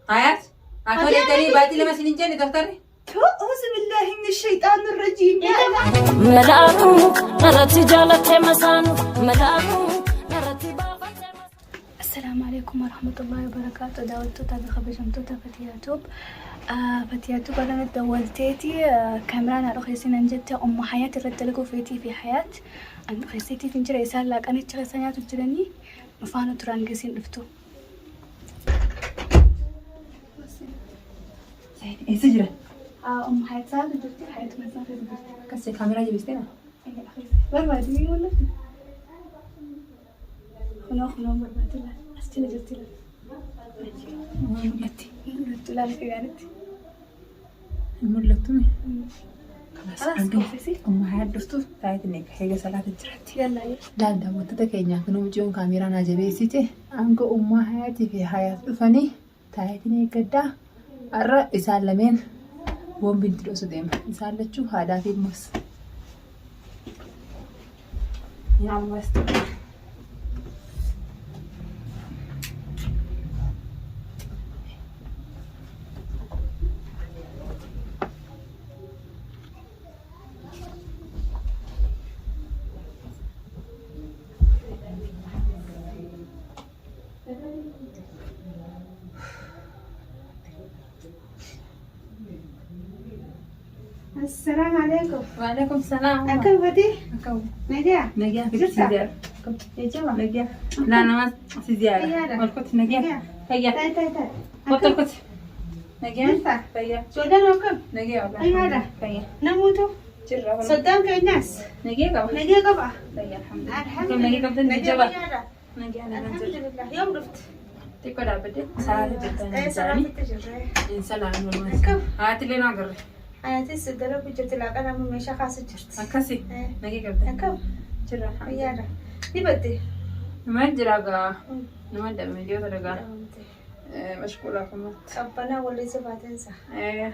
حياة عشان الدليل بعد لما سنين دكتور أعوذ بالله من الشيطان الرجيم ملاكو نرتي جالت مسانو ملاكو نرتي بافت. السلام عليكم ورحمة الله وبركاته. داودتو تابي خبجمتو فتياتوب فتياتوب أنا دولتيتي كاميرانا رخيصين انجدت أم حياة الردلقو فيتي في حياة أن رخيصيتي تنجري يسال لك أنا تشغسانياتو تجرني مفانو ترانجسين لفتو ايه سجرة أم حياة سالة جبتي حياة مسافة جبتي كسي كاميرا جبستينا بربادي ولا خنو بربادي لا أستيلا جبتي لا مولتي قلت لا لك قالت مولتوني خلاص عندي أم حياة دفتو تايت إنك حاجة صلاة الجراتي يلا لا دا وتدا كينيا كنو بجون كاميرا ناجبيسيتي أنكو أم حياتي في حياة فني تايت إنك كدا أرى إسالمين وهم بنتلو سديم إسالتشو هذا في المس يا مست السلام عليكم. وعليكم السلام. أكم فتي؟ أكم. نجاح. نجاح في السيارة. يجوا. نجاح. لا أنا ما في زيارة. والكت نجاح. هيا. تاي. بطل كت. نجاح. نفع. هيا. سودان وكم؟ نجاح. أي هذا؟ هيا. نموتوا. جرا. صدام كالناس. نجاح قبل. نجاح قبع. هيا الحمد لله. الحمد كم لله. نجاح قبل نجاح. نجاح الحمد نجاح. لله. يوم رفت. تقول أبدا. سلام جدا. أي سلام تجري. إنسان عنه أكم. المسك. هات اللي ناقر. أنا تسدلوا بجرت لقنا من مشا خاص جرت. أكسي. نجاح قبل. أكم. جرا. يا نبدي. ما جرا. نما دم مليون درجة. مشكورة كمان. ربنا ولا يسباتين صح. إيه.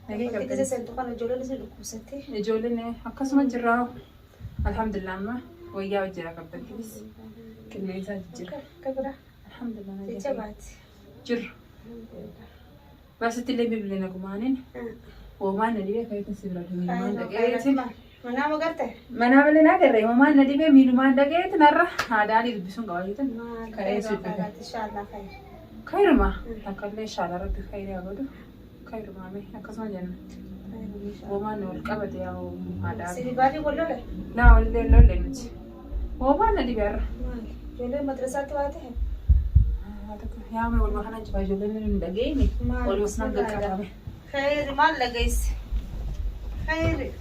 نجاح قبل. إذا سنتقنا جولة سنتكوستي. جولنا أكاس ما جرا. الحمد لله ما ويا وجرا قبل كبس. كل إنسان جرا. كبرة. الحمد لله نجاح. تجبات. جر. بس تلي بيبلنا كمانين. وما ندي كيف نسيبه ما دقيت mana mau garte mana beli nak kerja وما ندي بميلو ما دقيت نرى هذا اللي يلبسون قوايتن كاي سوت ان شاء الله خير خير ما تكلم إن شاء الله ربي خير يا بدو خير ما مي أكسر جنة وما نقول كبد يا هذا سيدي باري ولا لا لا ولا نج وما ندي بير جولة مدرسة تواته يا مي والله أنا جبا جولة من دقيني والوسنا قلت خير ما لقيس خير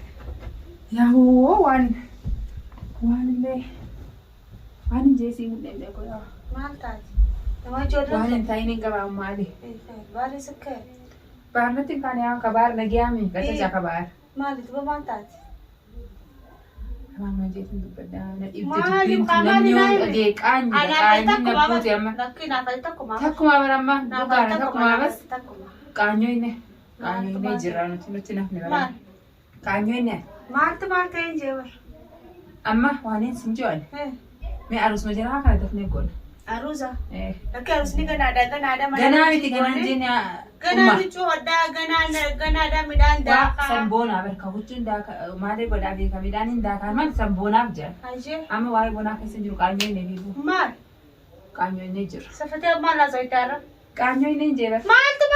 يا هو وان جيسي من ده كويا ما تاج ما جولة وان تايني كبار مالي باري سكر بارنتي كان يا كبار نجيامي كذا كبار مالي تبغى ما تاج ما جيت ندبدا مالي كمان نايم أنا نبوت يا ما لكن أفلتكم ما تكما برما بكرة تكما بس تكما كانيو إنه جيرانو تنو ما كانيو إنه ما تنجبر أما وانين سنجون مي أروس مجرا كان دفني قول أروزا إيه لكن أروسني كنا ada غنا بيتي غنا جينا كنا بيجو ada غنا ada ميدان دا سنبونا بركا وجن دا ما دي بدا بي كميدان دا كمان سنبونا بجا أجي أما واي بونا كسنجو كانيو إنه بيبو مال كانيو إنه جر سفتي ما لا زيتارا كانيو إنه جر مالته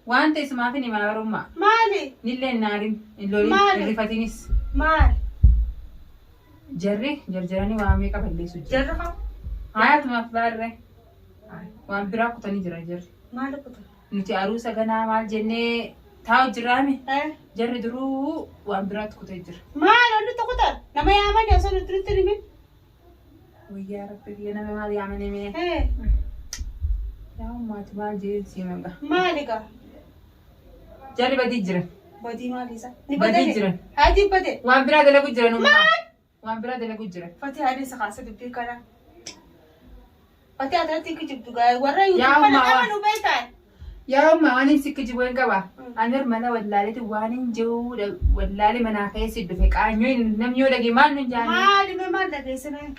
وانت اسمع فيني ما رما مالي نيل نارين اللوري اللي فاتينيس مال جرجراني وامي كبلي سوجي جرها هاي ما بره وام براك تاني جر مالك نتي عروسة غنا مال جنة تاو جرامي إيه جر درو وام براك كتير مال أنو تقدر لما يعمل يصير ترتني من ويا ربي أنا ما يعمل مني إيه يا ما تمال جيل سيمنغا مالك جري بدي جرا بدي مالي سا بدي جرا هادي بدي وام براك دلنا كجرا نوما وام براك دلنا كجرا فتي هادي سخاسة دبي كنا فتي أترتي كجيب تجاي ورا يوتيوب يا أنا أما. أنا نبيتان يا ما أنا سكجي وين كبا أنا رمنا ودلالي توانين جو ودلالي مناخي سيد بفك أنيو نميو لقي ما نجاني مالي ما لقي سنة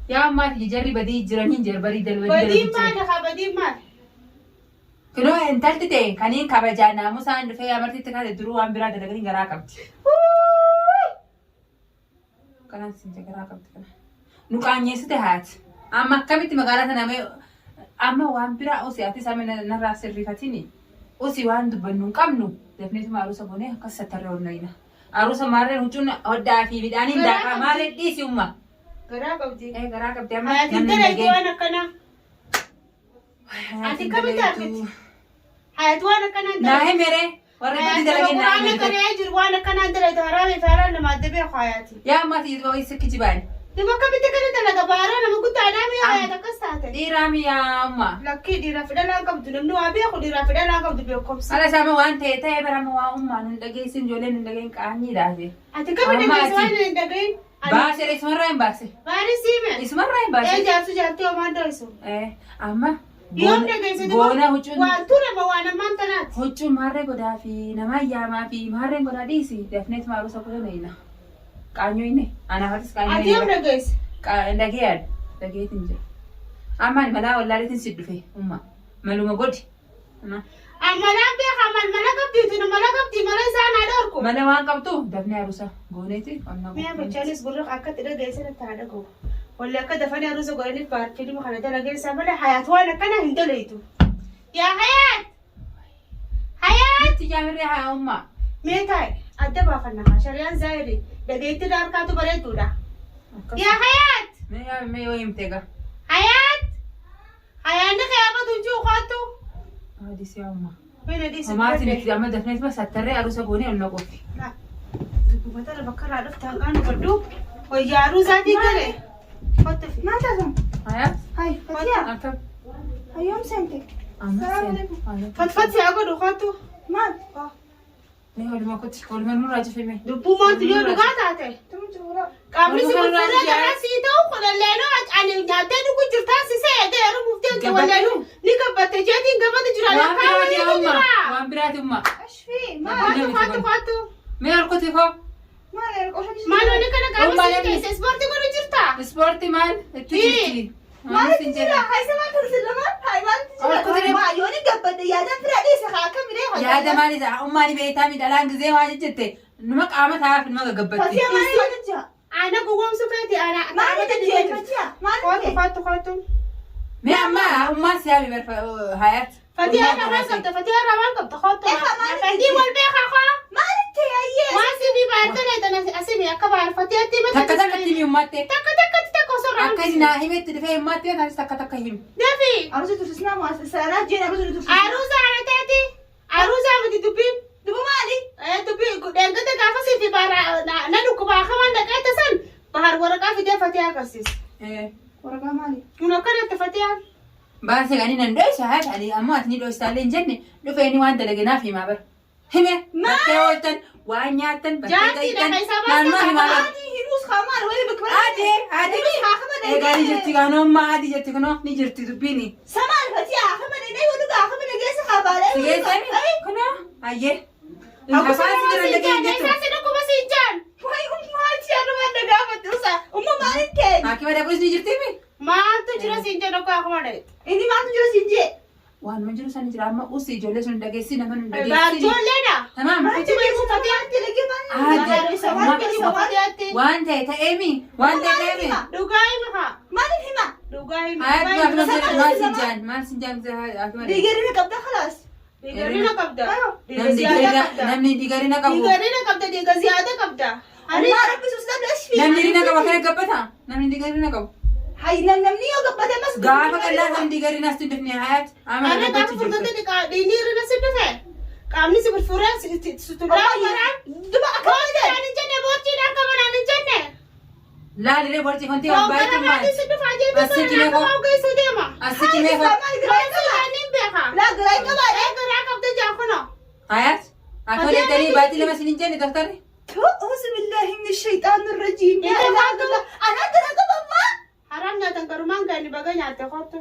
Yaa ammaati jarri badii jiranii jarbarii Badii maali haa badii maali? Kunoo intalti ta'e kaniin kabajaa naamusaan dhufee amartitti kaate duruu waan biraa dalaganii garaa qabdi. Kanaan siin garaa qabdi kana. Nu qaanyeessite haati. Amma akkamitti magaalaa sana amma waan biraa osii ati isaa narraa sirrifatini. Osii waan dubbannu hin qabnu dafneetuma aruusa goonee akkas sattarree onnayina. Aruusa maarreen huccuun hoddaa fi midhaaniin daaqaa maarreen dhiisi umma. Garaa qabdi. Garaa qabdi amma Hayatiin dalagu waan akkanaa. Ati kamitti argiti? Hayatu waan akkanaa dalagu. Naa himeree warra itti dalagee naa himeree. Waan akkanaa jiru waan akkanaa dalagu haraamii fi haraan nama adda beeku hayaati. Yaa ammaati yoo isa kijibaani. Dima kamitti kana dalaga baara nama guddaadhaa mi'a hayata akkas taate. Dhiiraa miyaa amma. Lakkii dhiiraa fidalaa qabdu namni waa beeku dhiiraa fidalaa qabdu beekumsa. Ala isaama waan ta'e barama waa ummaan hin dhageessin ijoolleen hin dhageen qaanii laate. Ati kamitti dhageessi waan hin dhageen? Baasee isumarraa hin baase. Maali siime? Isumarraa hin baase. Jaarsu jaartii homaan dho'isu. Amma. Yoom dhageesse boona huccuun. Waan turama waan ammaan tanaati. Huccuun maarree godaa fi nama ayyaamaa fi maarreen godaa dhiisi dafneet maaruusa godhanayina. Qaanyoo inni anaafatis qaanyoo inni. Ati yoom dhageesse? Dhagee yaadu dhageetiin jira. Amma malaa wallaalitiin si dhufe umma maluma godi. Malaan beekaa mala qabdiitu mala qabdii mala isaan haa dhorku. Mala waan qabdu dafnee aruusa gooneeti. Mi'a bachaanis gurra akkatti dhageesse natti haa dhagahu. Walli akka dafanii aruusa godhaniif baarkii kana dalageessaa malee hayaat waan akkana hin daleetu. Yaa hayaat! Hayaat! Itti jaamirree haa umma. Mee taa'e adda baafannaa shari'aan zaayiri dhageetti harkaatu bareeduudha. Yaa hayaat! Mee yoo himte gaa. Hayaat! Hayaanni qayaabatu hin jiru qaattu. Adisi yaa umma. Mee dhiisi. Homaatiin itti amma dafneet sattarree aruusa goonee ol naqofi. Dubbata bakka irraa dhufte hanqaan godhu wayyaa aruusaatii galee. Maata sun. Hayaat. Hai, Fatiyaa. Akka. Hayyoom seente. Fatfatti haa godhu qaattu. Maal? Mee walumaa kotti walumaa nurraa jifime. Lubbuu mootii yoo dhugaa taate. Qaamni si gurguree garaa sii ta'u kudhalleenoo ani nyaattee dhuguu jirtaan si seeyatee yeroo mufteetti walleenuu ni gabbatte jeetiin gabbatu jira lakkaa'uu ni jira. Waan biraati umma. Ashfii maal qaattu. Mee harkooti koo. Maal wani kana qaama sii keessa ispoortii godhu jirta. Ispoortii maal? Itti jirti. Maal itti jira? Haisa maal tolsi lamaan? Hai maal itti jira? Maa yoo ni gabbadde yaada biraa dhiisa haa akka miree yaada maalisa ummaani beektaa midhalaan gizee waa jette numa qaama taa'aaf numa gaggabatti. Fatiyaa maal godhacha? Ana gowwoomsu feeti ana. Maal itti jira Fatiyaa? Maal itti jira? Mee amma ummaa siyaabi barfa hayaat. Fatiyaa rabaan qabda Fatiyaa rabaan qabda kootu. Fadii wal beekaa koo. Maal itti ayyee? Waan sibii baartanii tan asimi akka baar Fatiyaatti mata. Takka takkatti mi ummatte. Takka osoo akka isin naa himetti dhufee ummatte tasis takka takka him. Dafi. Aruusa tursiisnaa maasa saanaa jeena aruusa tursiisnaa. Aruusa aanateeti. Aruusa miti dubbiin. Dubbu maali? Dubbii deengata gaafa sifi baara na dhukkuba akamaan dhaqeetta san bahar waraqaa fidee Fatiyaa agarsiisa. Waraqaa maali? Kun akkanatti Fatiyaan. Baasee gani nan dhoysa haati ali ammoo ati ni dhoysaallee hin jenne dhufee ni waan dalaganaaf himaa bara. Hime bakkee ooltan waan nyaattan bakkee qaytan naannoo himaa bara. Hiruus kaamaan wali bakka egaa ni jirti gaanummaa adii jirti kunoo ni jirti dubbiini. Samaan Fatiyaa akkama dheedhee walugaa akkama dhageessa kaabaalee. Sigeessani kunoo ayyee. Afaan si jira dhageen jettu. Keessatti dhukkuba si jaan. Wayi ummaati aduma dhagaafattu usa. Umma maaliin ta'e? Haakima dhabuus ni jirti mi? Maaltu jira si jaan dhukkuba akkuma dhabe. Inni maaltu jira siin jee? Waan ma jiru san jira amma usi ijoollee sun dhageessi nama nu dhageessi. Baarjoolleedha. Tamaam. Maalitti beeku Fatiyaatti lagi maali? Waan ta'e ta'eemi. Waan ta'e ta'eemi. Dhugaa hima haa. Maaliin hima? Dhugaa hima. Hayaat akkuma jedhu maal si jaan maal si jaan akkuma jedhu. Diigarina qabda khalaas. Diigarina qabda. Namni diigarina qabu. Diigarina qabda diiga ziyaada qabda. Ummaa rabbisuus dhabda ashfii. Namni diina qaba kana gabbata. Namni diigarina qabu. Hai namni yoo gabbate mas. Gaafa qal'aa kan diigarinas tu dhufne hayaat. Ana gaafa furdatti dhiinii irra si dhufe. Qaamni si furfuree suturaa maraan. Duba akka Boortiin hin jenne boortiin akka manaan hin jenne. Laaliree borci konti waan baay'ee maal. Si dhufaa jeetu sana akka hawgeessu deema. Asi kimee ko. Boortiin hin beeka. laa garaa qabaadhe. Garaa qabda jaakuno. Hayaat. Akka deeggarii baay'ee lama sin hin jenne doktarri. أعوذ بالله من الشيطان الرجيم يا الله أنا أدرى قبل Haram nyaatan garumaan gani baga nyaatte kottu.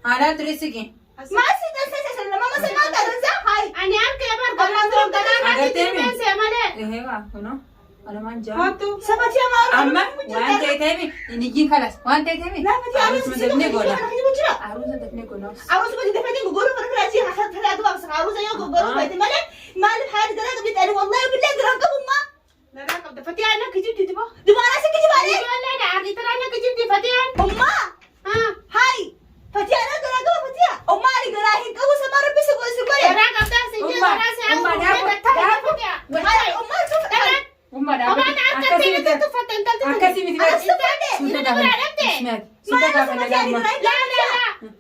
Haadhaan turisiki. ما أسيد أسيد لما ما سمعت هذا هاي Ani harka ebar galaan galaan Agartee mi? ati malee. Eheewaa kuno. أنا ما أنجح هاتو سبتي يا مارو أما وأنت تبي نجي خلاص وأنت تبي لا فتي عروس دفني قولا بجرا عروس دفني قولا عروس بدي دفني بقول فرق راجي حسب فلا دوا بس عروس يوم بقول بيت ملك ما له حاجة قرا قبل أنا والله بالله قرا قبل ما لا ركب فتي أنا كجيب تبى دوا راسك كذي بالي لا لا عادي ترى أنا كجيب فتي أمّا ها هاي فتي أنا قرا قبل فتي أمّا اللي قرا هي قبل سمار بس قبل سكولي ركب ده سجل راسي أمّا أمّا شوف أمّا أما أنا أكثر من تفتن أكاسي مثل أنا سودا كافن سودا كافن لا لا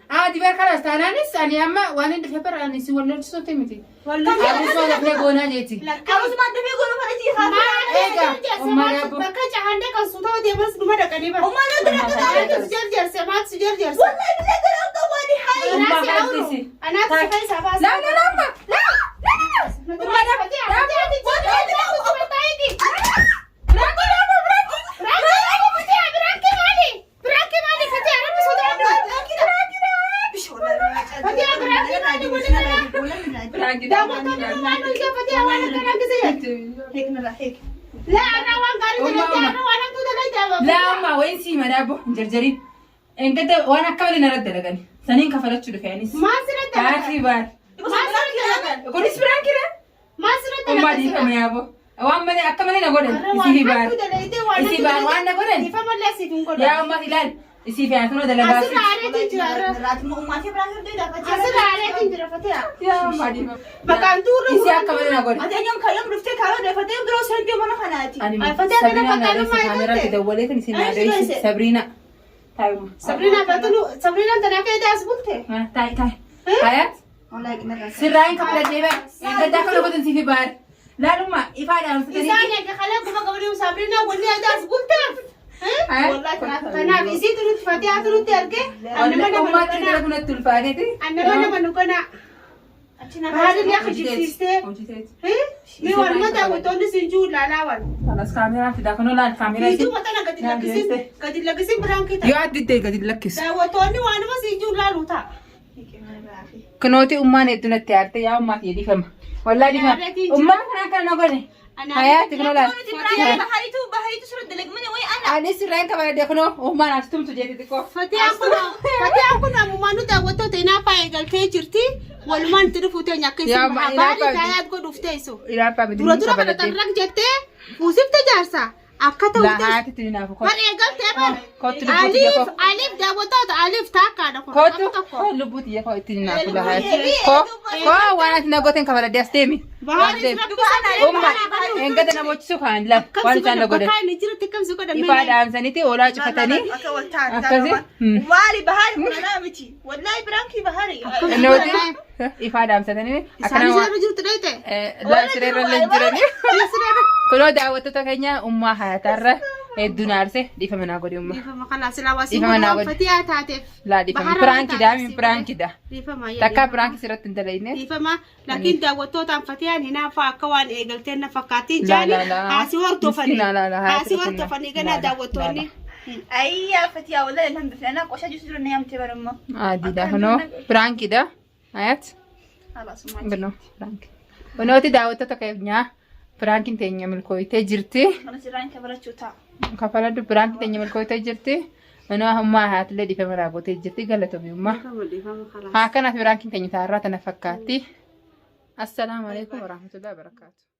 عادي بقى خلاص تانانس أنا أما وأنا دفبر أنا سوى ولا صوتي متي والله عروس ما دفني قونا جيتي عروس ما دفي قول فرجي ما خلاص أنا بكرة عندك الصوت دي بس نما دكاني أمّا أنا قرا قبل جرجر سمعت جرجر والله بالله قرا قبل هاي أمّا راسي خلاص أورو أنا أكثر سبعة لا لا لا أمّا لا لا أمّا وين سي منابو جرجرين إن كنت وأنا كمل نرد لكني سنين كفلت شو دفعنيس ما سرت هاتي بار كل إسبران كده ما سرت أمّا دي كم يا أبو وأمّا دي أكمل نقولن إسي بار إسي بار وأنا نقولن يا أمّا هلال إسي في عثرة دلباس يا أمّا دي إسي أكمل نقول أنا سبرينا نارس كاميرا تدولت نسي نارس سبرينا تايم سبرينا تناكي ده أسبوعته تاي حياة سراين كبر جيبه إنت داخل وقت نسي في بار لا لما إفادة أنا فتري إذا خلاك ما قبلي سبرينا ولي ده أسبوعته والله كنا بيزيد تروح فتيات تروح تركي والله أمّا تقدر كنا تلفانتي أنا ما نكنا هذا اللي أخذ جسيسته مي والله ده وتوني سنجول لا لا وال خلاص كاميرا في داخل ولا الكاميرا يجوا مثلا قد لقيسين برانكي يو عدي قد لكس ده وتوني وأنا ما سنجول لا لوتا كنوتي أمّا نتنا تيارتي يا أمّا تيجي فم والله دي فم أمّا كنا نقولي حياتي كنا لا أنا سراين كبر داخلو أمّا ناستم تجي تدكو فتيا كنا ممانو ده وتو تنا بايعل كيجرتي والمان تلفو تانيا كيسي يا محبالي تايات قد وفتيسو إلى بابا dura dura kana tarrak jette fuusifte jaarsa akka ta'u لا هاتي تنينا فوق har eegalte bar كوت alif daawwatoota alif taakkaadha kun كوت لبوتي يا كوت تنينا فوق هاتي كو وانا تنقطن كبر داستيمي أمّا إن قد نموتشو كان لا وانا تنقطن bakka jirti kam suka da إفادة أمسنيتي ولا شفتني والي بهاري كنا متي والله برانكي بهاري نودي إفادة أمسنيني isaanii sirra jirtu dhayte لا سرير ولا جرني كلو دعوة تكينيا أمّا حياتها الدنيا دي فمنا قولي أمّا difama kana silaa wasii fatiyaa taateef لا دي فم برانكي ده من برانكي ده difama تكا برانكي سرت انتليني difama laakiin daawwattootaan fatiyaan hinaafa akka waan eegalteen na fakkaatiin لا jaani لا لا haasi hortofanii لا لا haasi hortofanii ganaa daawwattoonni أي يا فتيا والله الحمد لله أنا قوشة جسر النيام تبرم عادي ده هنو برانكي ده آيات خلاص ما بنو برانكي ونوتي دعوة تكينيا برانكي تينيا ملكوي تجرتي خلاص الرانك كبرت شو تا كفالا دو برانكي تينيا ملكوي تجرتي أنا هم ما هات اللي دي فمرا بو تجرتي قالت بيوما ها كانت برانكي تينيا تارات أنا فكاتي السلام عليكم ورحمة الله وبركاته.